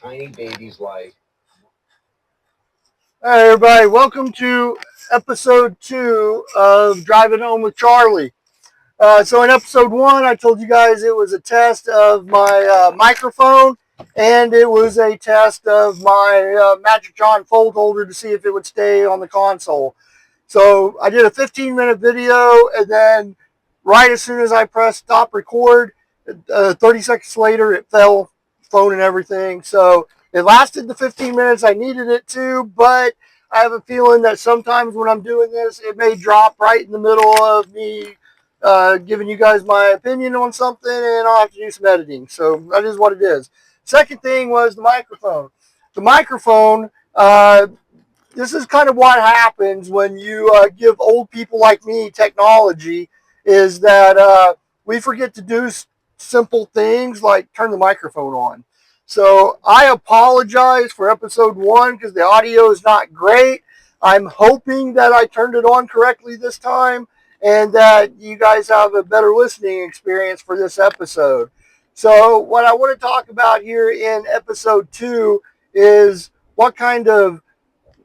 tiny baby's life. Hey everybody, welcome to episode 2 of Driving Home with Charlie. So in episode 1, I told you guys it was a test of my microphone, and it was a test of my Magic John fold holder to see if it would stay on the console. So I did a 15-minute video, and then right as soon as I pressed stop record, 30 seconds later it fell, phone and everything. So it lasted the 15 minutes I needed it to, but I have a feeling that sometimes when I'm doing this, it may drop right in the middle of me giving you guys my opinion on something, and I'll have to do some editing. So that is what it is. Second thing was the microphone. The microphone, this is kind of what happens when you give old people like me technology, is that we forget to do simple things like turn the microphone on. So I apologize for episode 1 because the audio is not great. I'm hoping that I turned it on correctly this time and that you guys have a better listening experience for this episode. So what I want to talk about here in episode 2 is what kind of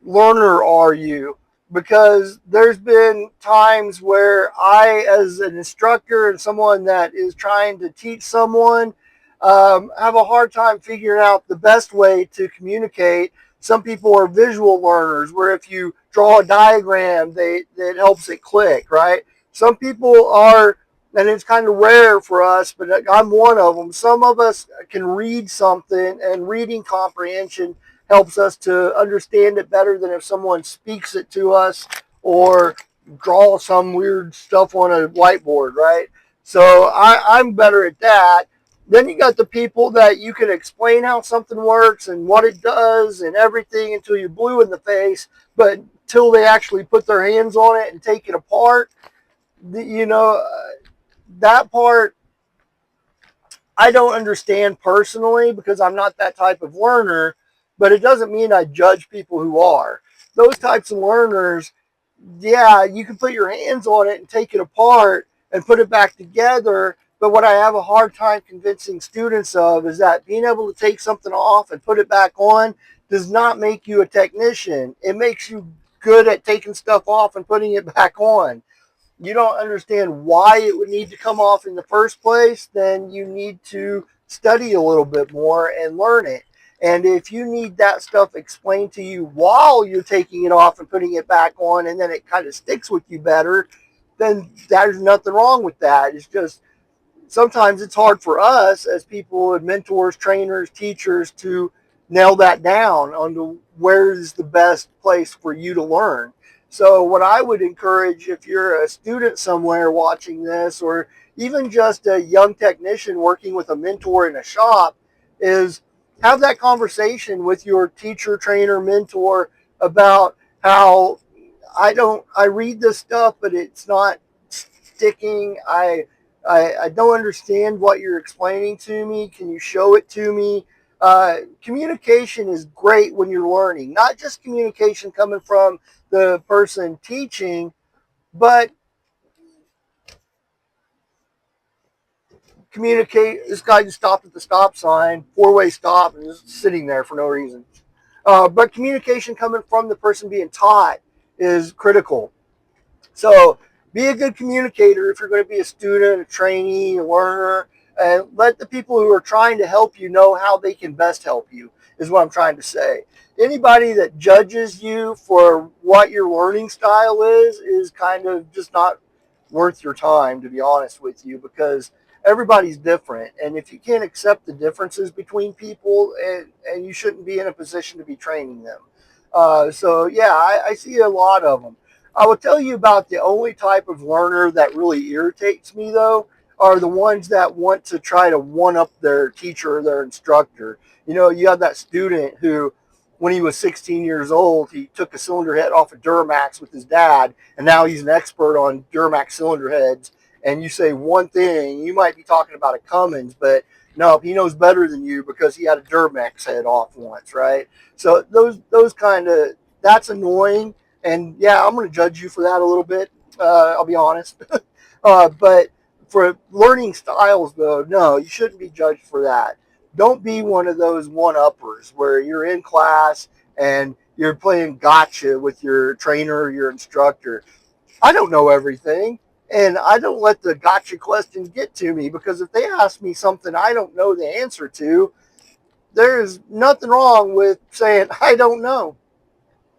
learner are you? Because there's been times where I, as an instructor and someone that is trying to teach someone, have a hard time figuring out the best way to communicate. Some people are visual learners, where if you draw a diagram, it helps it click, right? Some people are, and it's kind of rare for us, but I'm one of them. Some of us can read something, and reading comprehension helps us to understand it better than if someone speaks it to us or draw some weird stuff on a whiteboard, right? So I'm better at that. Then you got the people that you can explain how something works and what it does and everything until you're blue in the face, but till they actually put their hands on it and take it apart, you know, that part I don't understand personally because I'm not that type of learner, but it doesn't mean I judge people who are. Those types of learners, yeah, you can put your hands on it and take it apart and put it back together. But what I have a hard time convincing students of is that being able to take something off and put it back on does not make you a technician. It makes you good at taking stuff off and putting it back on. You don't understand why it would need to come off in the first place, then you need to study a little bit more and learn it. And if you need that stuff explained to you while you're taking it off and putting it back on, and then it kind of sticks with you better, then there's nothing wrong with that. It's just sometimes it's hard for us as people and mentors, trainers, teachers to nail that down on where is the best place for you to learn. So what I would encourage, if you're a student somewhere watching this, or even just a young technician working with a mentor in a shop, is have that conversation with your teacher, trainer, mentor about how I read this stuff, but it's not sticking. I don't understand what you're explaining to me. Can you show it to me? Communication is great when you're learning, not just communication coming from the person teaching, but communicate. This guy just stopped at the stop sign, four-way stop, and just sitting there for no reason. But communication coming from the person being taught is critical. So be a good communicator if you're going to be a student, a trainee, a learner, and let the people who are trying to help you know how they can best help you, is what I'm trying to say. Anybody that judges you for what your learning style is kind of just not worth your time, to be honest with you, because everybody's different. And if you can't accept the differences between people, and you shouldn't be in a position to be training them. So, yeah, I see a lot of them. I will tell you about the only type of learner that really irritates me, though, are the ones that want to try to one up their teacher or their instructor. You know, you have that student who, when he was 16 years old, he took a cylinder head off of Duramax with his dad, and now he's an expert on Duramax cylinder heads. And you say one thing, you might be talking about a Cummins, but no, he knows better than you because he had a Duramax head off once, right? So those kind of, that's annoying. And yeah, I'm going to judge you for that a little bit. I'll be honest. But for learning styles, though, no, you shouldn't be judged for that. Don't be one of those one-uppers where you're in class and you're playing gotcha with your trainer or your instructor. I don't know everything, and I don't let the gotcha questions get to me, because if they ask me something I don't know the answer to, there's nothing wrong with saying I don't know.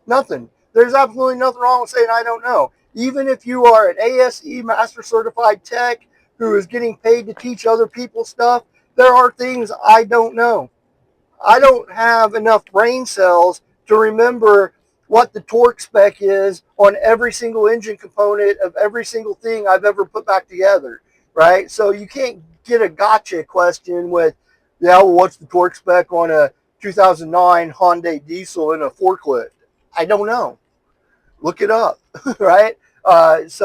Nothing. There's absolutely nothing wrong with saying I don't know. Even if you are an ASE Master Certified Tech who is getting paid to teach other people stuff, there are things I don't know. I don't have enough brain cells to remember what the torque spec is on every single engine component of every single thing I've ever put back together, right? So you can't get a gotcha question with, yeah, well, what's the torque spec on a 2009 Hyundai diesel in a forklift? I don't know. Look it up, right? Those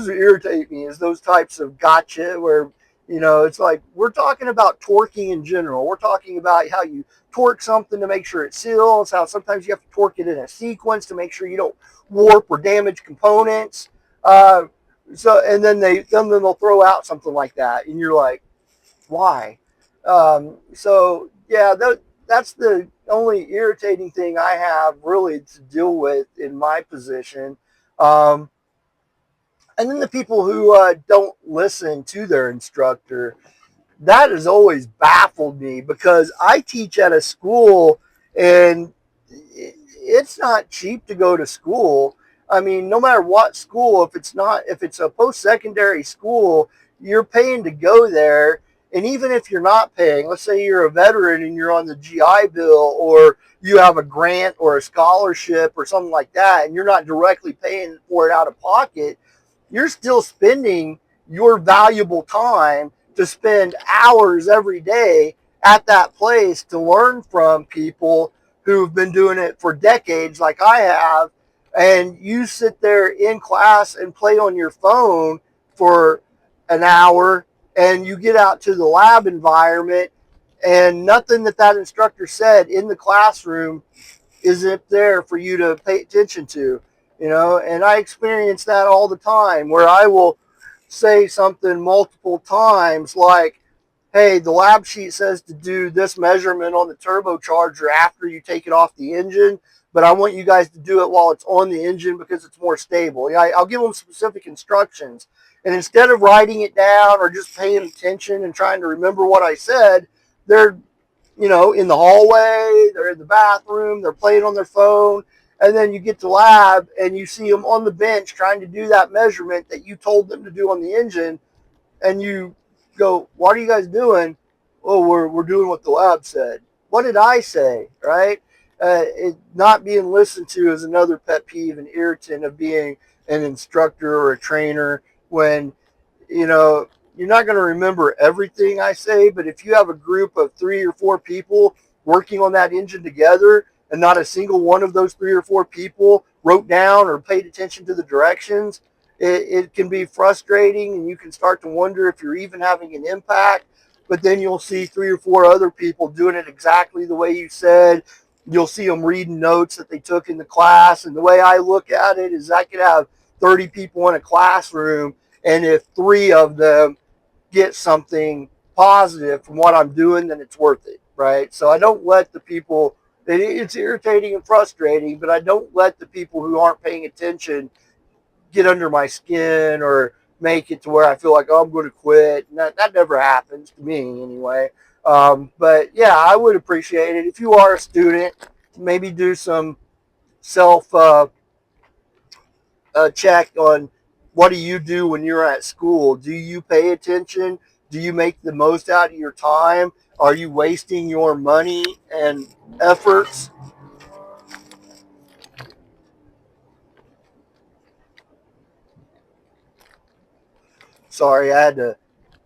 irritate me, is those types of gotcha where, it's like we're talking about torquing in general. We're talking about how you torque something to make sure it seals, how sometimes you have to torque it in a sequence to make sure you don't warp or damage components. Uh, and then they'll throw out something like that, and you're like, why? Yeah, that's the only irritating thing I have really to deal with in my position. Um, and then the people who don't listen to their instructor, that has always baffled me, because I teach at a school, and it's not cheap to go to school. I mean, no matter what school, if it's a post-secondary school, you're paying to go there. And even if you're not paying, let's say you're a veteran and you're on the GI Bill, or you have a grant or a scholarship or something like that, and you're not directly paying for it out of pocket, you're still spending your valuable time to spend hours every day at that place to learn from people who've been doing it for decades like I have. And you sit there in class and play on your phone for an hour, and you get out to the lab environment, and nothing that instructor said in the classroom isn't there for you to pay attention to, and I experience that all the time, where I will say something multiple times like, hey, the lab sheet says to do this measurement on the turbocharger after you take it off the engine, but I want you guys to do it while it's on the engine because it's more stable. Yeah, I'll give them specific instructions, and instead of writing it down or just paying attention and trying to remember what I said, they're in the hallway, they're in the bathroom, they're playing on their phone, and then you get to lab and you see them on the bench trying to do that measurement that you told them to do on the engine, and you go, what are you guys doing? Oh, we're doing what the lab said. What did I say, right? Not being listened to is another pet peeve and irritant of being an instructor or a trainer, when you know, you're not going to remember everything I say, but if you have a group of 3 or 4 people working on that engine together, and not a single one of those 3 or 4 people wrote down or paid attention to the directions, it can be frustrating, and you can start to wonder if you're even having an impact. But then you'll see 3 or 4 other people doing it exactly the way you said. You'll see them reading notes that they took in the class. And the way I look at it is, I could have 30 people in a classroom, and if 3 of them get something positive from what I'm doing, then it's worth it, right? So I don't let the people, it's irritating and frustrating, but I don't let the people who aren't paying attention get under my skin or make it to where I feel like, oh, I'm going to quit. And that never happens to me anyway. But yeah, I would appreciate it if you are a student, maybe do some self check on, what do you do when you're at school? Do you pay attention? Do you make the most out of your time? Are you wasting your money and efforts? Sorry, I had to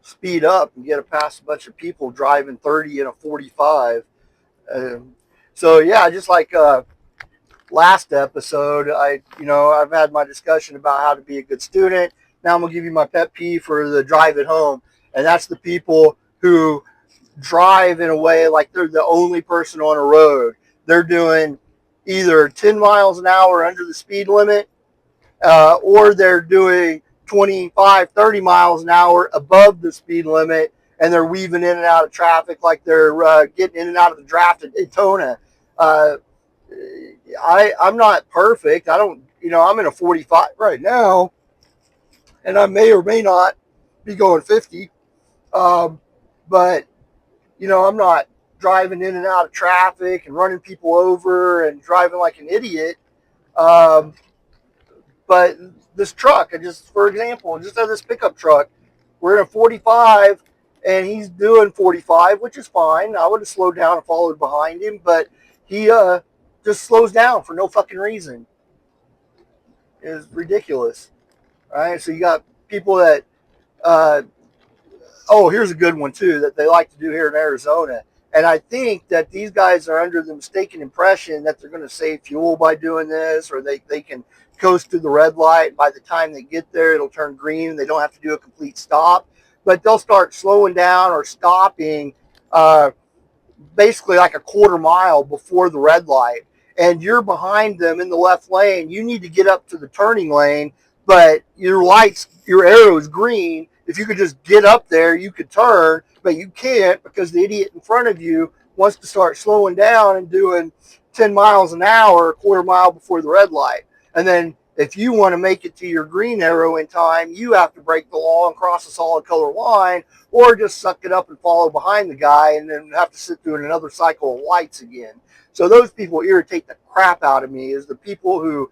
speed up and get past a bunch of people driving 30 in a 45. Um, so yeah, just like last episode, I've had my discussion about how to be a good student. Now I'm gonna give you my pet peeve for the drive at home, and that's the people who drive in a way like they're the only person on a road. They're doing either 10 miles an hour under the speed limit, or they're doing 25, 30 miles an hour above the speed limit, and they're weaving in and out of traffic like they're getting in and out of the draft at Daytona. Uh, I'm not perfect. I don't, I'm in a 45 right now, and I may or may not be going 50. Um, but I'm not driving in and out of traffic and running people over and driving like an idiot. Um, but this truck, for example, just have this pickup truck. We're in a 45, and he's doing 45, which is fine. I would have slowed down and followed behind him, but he just slows down for no fucking reason. It's ridiculous. All right, so you got people that uh, oh, here's a good one too that they like to do here in Arizona. And I think that these guys are under the mistaken impression that they're going to save fuel by doing this, or they can coast through the red light. By the time they get there, it'll turn green. They don't have to do a complete stop. But they'll start slowing down or stopping uh, basically like a quarter mile before the red light, and you're behind them in the left lane. You need to get up to the turning lane, but your arrow is green. If you could just get up there, you could turn, but you can't because the idiot in front of you wants to start slowing down and doing 10 miles an hour, a quarter mile before the red light. And then if you want to make it to your green arrow in time, you have to break the law and cross a solid color line, or just suck it up and follow behind the guy and then have to sit through another cycle of lights again. So those people irritate the crap out of me, is the people who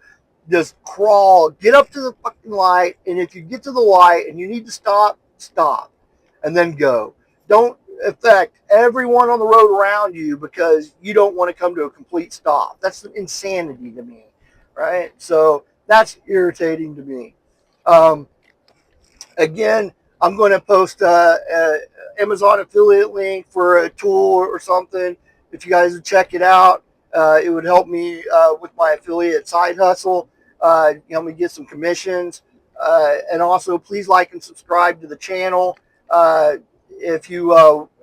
just crawl, get up to the fucking light, and if you get to the light and you need to stop, stop, and then go. Don't affect everyone on the road around you because you don't want to come to a complete stop. That's insanity to me, right? So that's irritating to me. Um, Again, I'm going to post a Amazon affiliate link for a tool or something. If you guys would check it out, it would help me with my affiliate side hustle. Help me get some commissions. And also, please like and subscribe to the channel. If you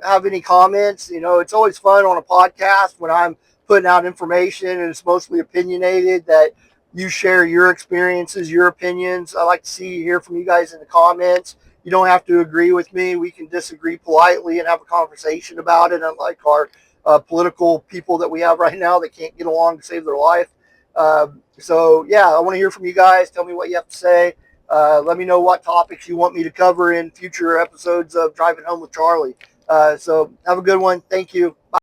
have any comments, it's always fun on a podcast when I'm putting out information and it's mostly opinionated, that you share your experiences, your opinions. I like to hear from you guys in the comments. You don't have to agree with me. We can disagree politely and have a conversation about it, unlike our political people that we have right now that can't get along to save their life. So, yeah, I want to hear from you guys. Tell me what you have to say. Let me know what topics you want me to cover in future episodes of Driving Home with Charlie. So have a good one. Thank you. Bye.